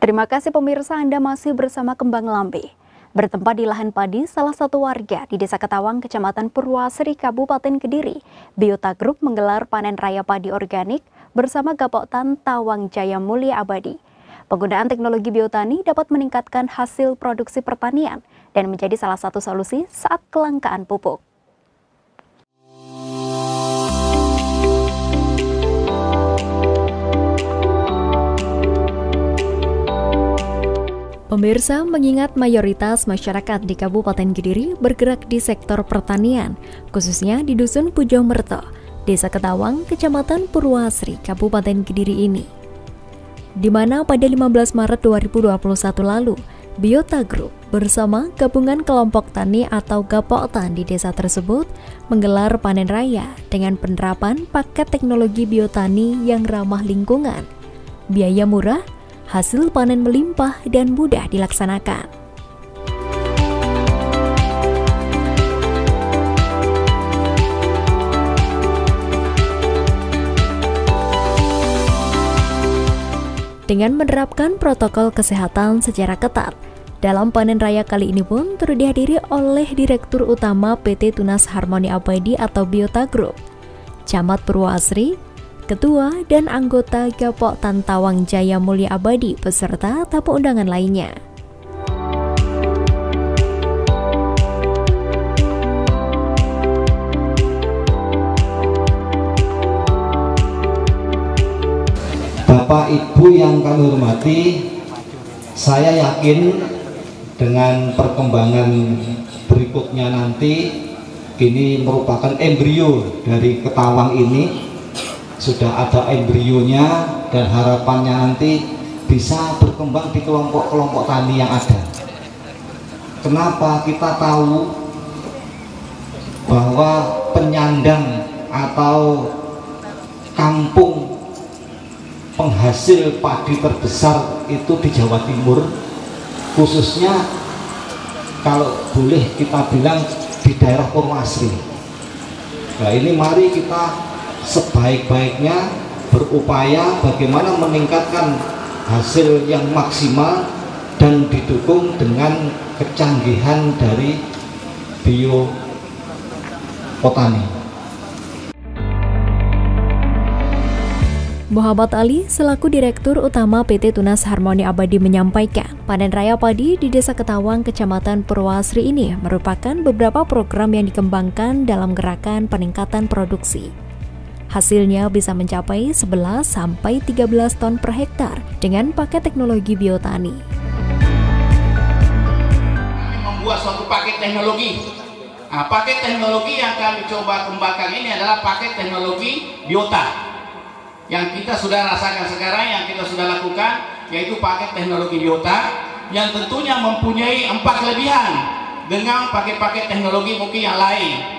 Terima kasih pemirsa, Anda masih bersama Kembang Lambe. Bertempat di lahan padi salah satu warga di Desa Ketawang, Kecamatan Purwasri, Kabupaten Kediri, Biota Group menggelar panen raya padi organik bersama Gapok Tan Tawang Jaya Mulia Abadi. Penggunaan teknologi biotani dapat meningkatkan hasil produksi pertanian dan menjadi salah satu solusi saat kelangkaan pupuk. Pemirsa, mengingat mayoritas masyarakat di Kabupaten Kediri bergerak di sektor pertanian, khususnya di Dusun Pujomerto, Desa Ketawang, Kecamatan Purwasri, Kabupaten Kediri ini. Di mana pada 15 Maret 2021 lalu, Biota Group bersama Gabungan Kelompok Tani atau Gapok Tan di desa tersebut menggelar panen raya dengan penerapan paket teknologi biotani yang ramah lingkungan, biaya murah, hasil panen melimpah dan mudah dilaksanakan. Dengan menerapkan protokol kesehatan secara ketat, dalam panen raya kali ini pun turut dihadiri oleh Direktur Utama PT Tunas Harmoni Abadi atau Biota Group, Camat Purwasri, Ketua dan anggota Gapok Tan Tawang Jaya Mulia Abadi beserta tamu undangan lainnya. Bapak Ibu yang kami hormati, saya yakin dengan perkembangan berikutnya nanti, ini merupakan embrio dari Ketawang ini. Sudah ada embrionya dan harapannya nanti bisa berkembang di kelompok-kelompok tani yang ada. Kenapa kita tahu bahwa penyandang atau kampung penghasil padi terbesar itu di Jawa Timur, khususnya kalau boleh kita bilang di daerah Purwasri. Nah, ini mari kita sebaik-baiknya berupaya bagaimana meningkatkan hasil yang maksimal dan didukung dengan kecanggihan dari biopotani. Muhammad Ali selaku Direktur Utama PT Tunas Harmoni Abadi menyampaikan, panen raya padi di Desa Ketawang, Kecamatan Purwasri ini merupakan beberapa program yang dikembangkan dalam gerakan peningkatan produksi. Hasilnya bisa mencapai 11 sampai 13 ton per hektar dengan pakai teknologi biotani. Membuat suatu paket teknologi. Nah, paket teknologi yang kami coba kembangkan ini adalah paket teknologi biota. Yang kita sudah rasakan sekarang, yang kita sudah lakukan, yaitu paket teknologi biota yang tentunya mempunyai 4 kelebihan dengan paket-paket teknologi mungkin yang lain.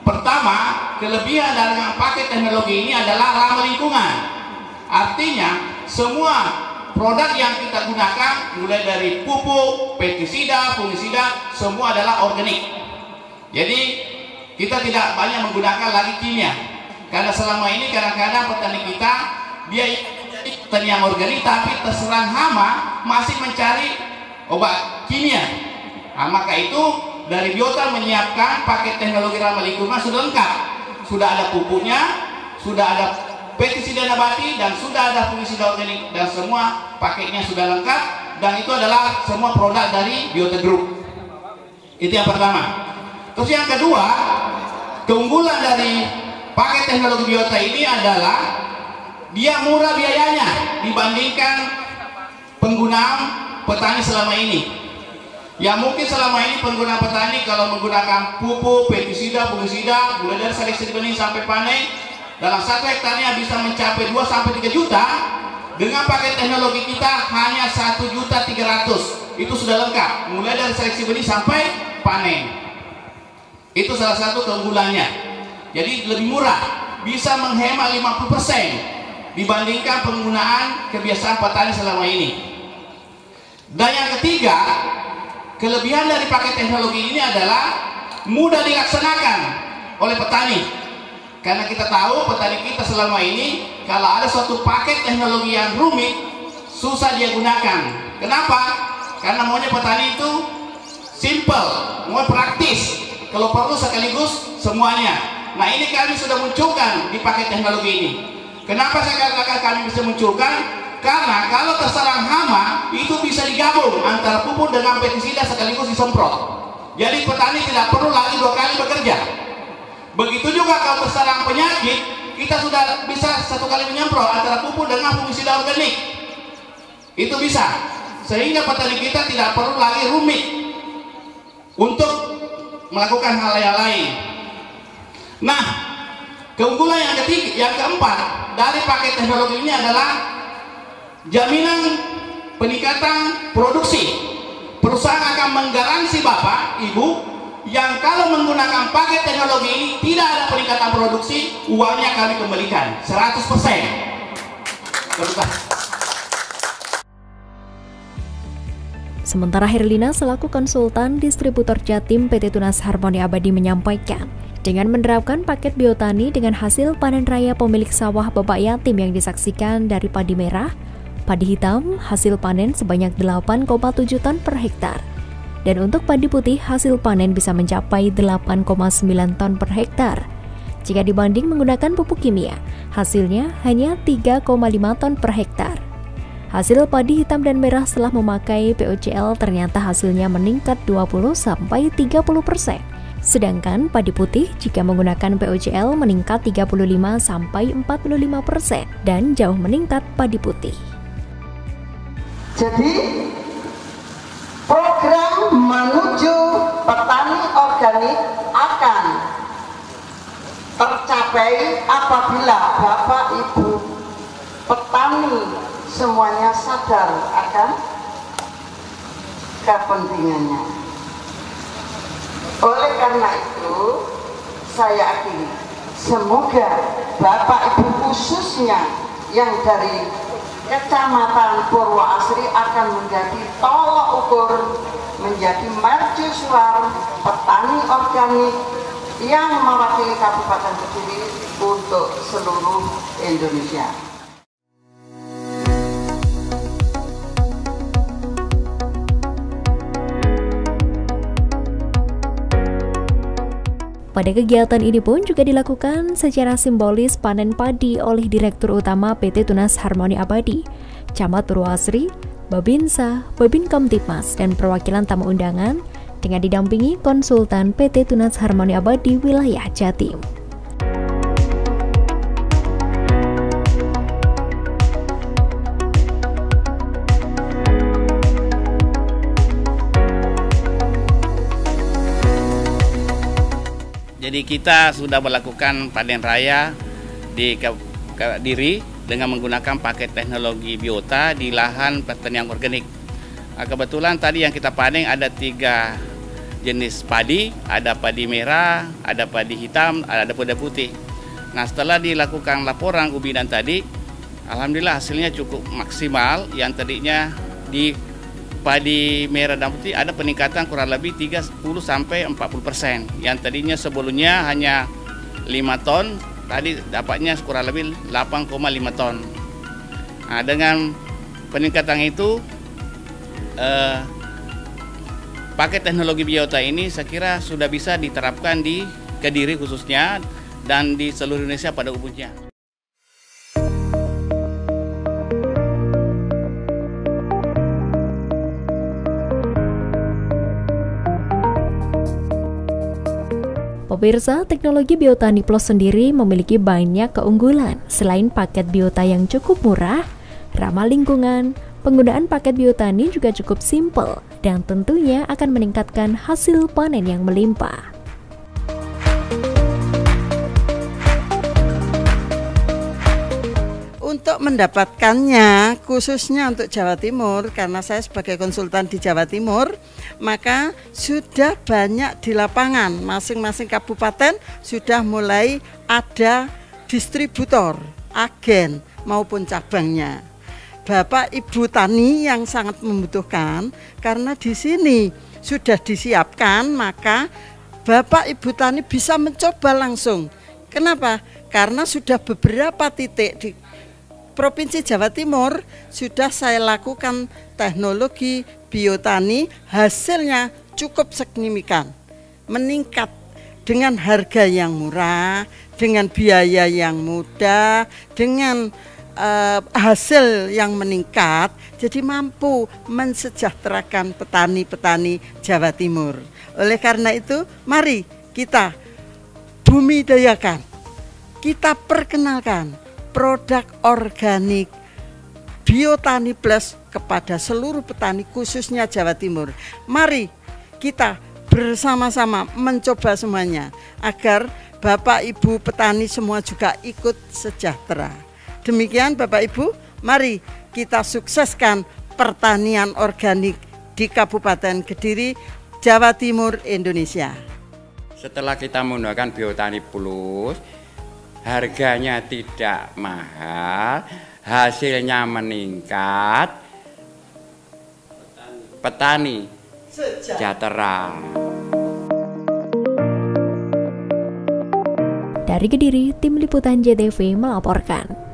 Pertama, kelebihan dari paket teknologi ini adalah ramah lingkungan. Artinya, semua produk yang kita gunakan, mulai dari pupuk, pestisida, fungisida, semua adalah organik. Jadi, kita tidak banyak menggunakan lagi kimia. Karena selama ini kadang-kadang petani kita, dia petani yang organik, tapi terserang hama, masih mencari obat kimia. Nah, maka itu, dari Biota menyiapkan paket teknologi ramah lingkungan sudah lengkap. Sudah ada pupuknya, sudah ada pestisida nabati, dan sudah ada fungisida organik, dan semua paketnya sudah lengkap, dan itu adalah semua produk dari Biota Group. Itu yang pertama. Terus yang kedua, keunggulan dari paket teknologi Biota ini adalah dia murah biayanya dibandingkan penggunaan petani selama ini. Ya mungkin selama ini pengguna petani kalau menggunakan pupuk, pestisida, fungisida, mulai dari seleksi benih sampai panen, dalam 1 hektarnya bisa mencapai 2 sampai 3 juta. Dengan paket teknologi kita hanya 1.300.000. Itu sudah lengkap, mulai dari seleksi benih sampai panen. Itu salah satu keunggulannya. Jadi lebih murah, bisa menghemat 50% dibandingkan penggunaan kebiasaan petani selama ini. Dan yang ketiga, kelebihan dari paket teknologi ini adalah mudah dilaksanakan oleh petani. Karena kita tahu petani kita selama ini kalau ada suatu paket teknologi yang rumit, susah dia gunakan. Kenapa? Karena maunya petani itu simple, mau praktis, kalau perlu sekaligus semuanya. Nah, ini kami sudah munculkan di paket teknologi ini. Kenapa saya katakan kami bisa munculkan? Karena kalau terserang hama itu bisa digabung antara pupuk dengan pestisida sekaligus disemprot. Jadi petani tidak perlu lagi 2 kali bekerja. Begitu juga kalau terserang penyakit, kita sudah bisa 1 kali menyemprot antara pupuk dengan fungisida organik. Itu bisa. Sehingga petani kita tidak perlu lagi rumit untuk melakukan hal yang lain. Nah, keunggulan yang keempat dari paket teknologi ini adalah jaminan peningkatan produksi. Perusahaan akan menggaransi Bapak, Ibu, yang kalau menggunakan paket teknologi ini tidak ada peningkatan produksi, uangnya kami kembalikan 100%. Sementara Herlina selaku konsultan distributor Jatim PT Tunas Harmoni Abadi menyampaikan, dengan menerapkan paket biotani dengan hasil panen raya pemilik sawah Bapak Yatim yang disaksikan dari padi merah, padi hitam hasil panen sebanyak 8,7 ton per hektar. Dan untuk padi putih hasil panen bisa mencapai 8,9 ton per hektar. Jika dibanding menggunakan pupuk kimia, hasilnya hanya 3,5 ton per hektar. Hasil padi hitam dan merah setelah memakai POCL ternyata hasilnya meningkat 20-30%. Sedangkan padi putih jika menggunakan POCL meningkat 35-45% dan jauh meningkat padi putih. Jadi program menuju petani organik akan tercapai apabila Bapak Ibu petani semuanya sadar akan kepentingannya. Oleh karena itu saya yakini semoga Bapak Ibu khususnya yang dari Kecamatan Purwoasri akan menjadi tolok ukur, menjadi mercusuar petani organik yang mewakili Kabupaten Kediri untuk seluruh Indonesia. Pada kegiatan ini pun juga dilakukan secara simbolis panen padi oleh Direktur Utama PT Tunas Harmoni Abadi, Camat Purwoasri, Babinsa, Babin Kamtipmas, dan perwakilan tamu undangan dengan didampingi konsultan PT Tunas Harmoni Abadi wilayah Jatim. Jadi kita sudah melakukan panen raya di Kediri dengan menggunakan paket teknologi biota di lahan pertanian organik. Kebetulan tadi yang kita panen ada 3 jenis padi, ada padi merah, ada padi hitam, ada padi putih. Nah, setelah dilakukan laporan ubinan tadi, alhamdulillah hasilnya cukup maksimal. Yang tadinya di padi merah dan putih ada peningkatan kurang lebih 30-40%. Yang tadinya sebelumnya hanya 5 ton, tadi dapatnya kurang lebih 8,5 ton. Nah, dengan peningkatan itu, paket teknologi biota ini saya kira sudah bisa diterapkan di Kediri khususnya dan di seluruh Indonesia pada umumnya. Pemirsa, teknologi Biotani Plus sendiri memiliki banyak keunggulan. Selain paket biota yang cukup murah, ramah lingkungan, penggunaan paket biotani juga cukup simpel dan tentunya akan meningkatkan hasil panen yang melimpah. Untuk mendapatkannya, khususnya untuk Jawa Timur, karena saya sebagai konsultan di Jawa Timur, maka sudah banyak di lapangan, masing-masing kabupaten sudah mulai ada distributor, agen maupun cabangnya. Bapak Ibu Tani yang sangat membutuhkan, karena di sini sudah disiapkan, maka Bapak Ibu Tani bisa mencoba langsung. Kenapa? Karena sudah beberapa titik di Provinsi Jawa Timur sudah saya lakukan teknologi biotani, hasilnya cukup signifikan, meningkat dengan harga yang murah, dengan biaya yang mudah, dengan hasil yang meningkat, jadi mampu mensejahterakan petani-petani Jawa Timur. Oleh karena itu, mari kita bumidayakan, kita perkenalkan produk organik Biotani Plus kepada seluruh petani khususnya Jawa Timur. Mari kita bersama-sama mencoba semuanya agar Bapak Ibu petani semua juga ikut sejahtera. Demikian Bapak Ibu, mari kita sukseskan pertanian organik di Kabupaten Kediri, Jawa Timur, Indonesia. Setelah kita menggunakan Biotani Plus, harganya tidak mahal, hasilnya meningkat, petani sejahtera. Dari Kediri, Tim Liputan JTV melaporkan.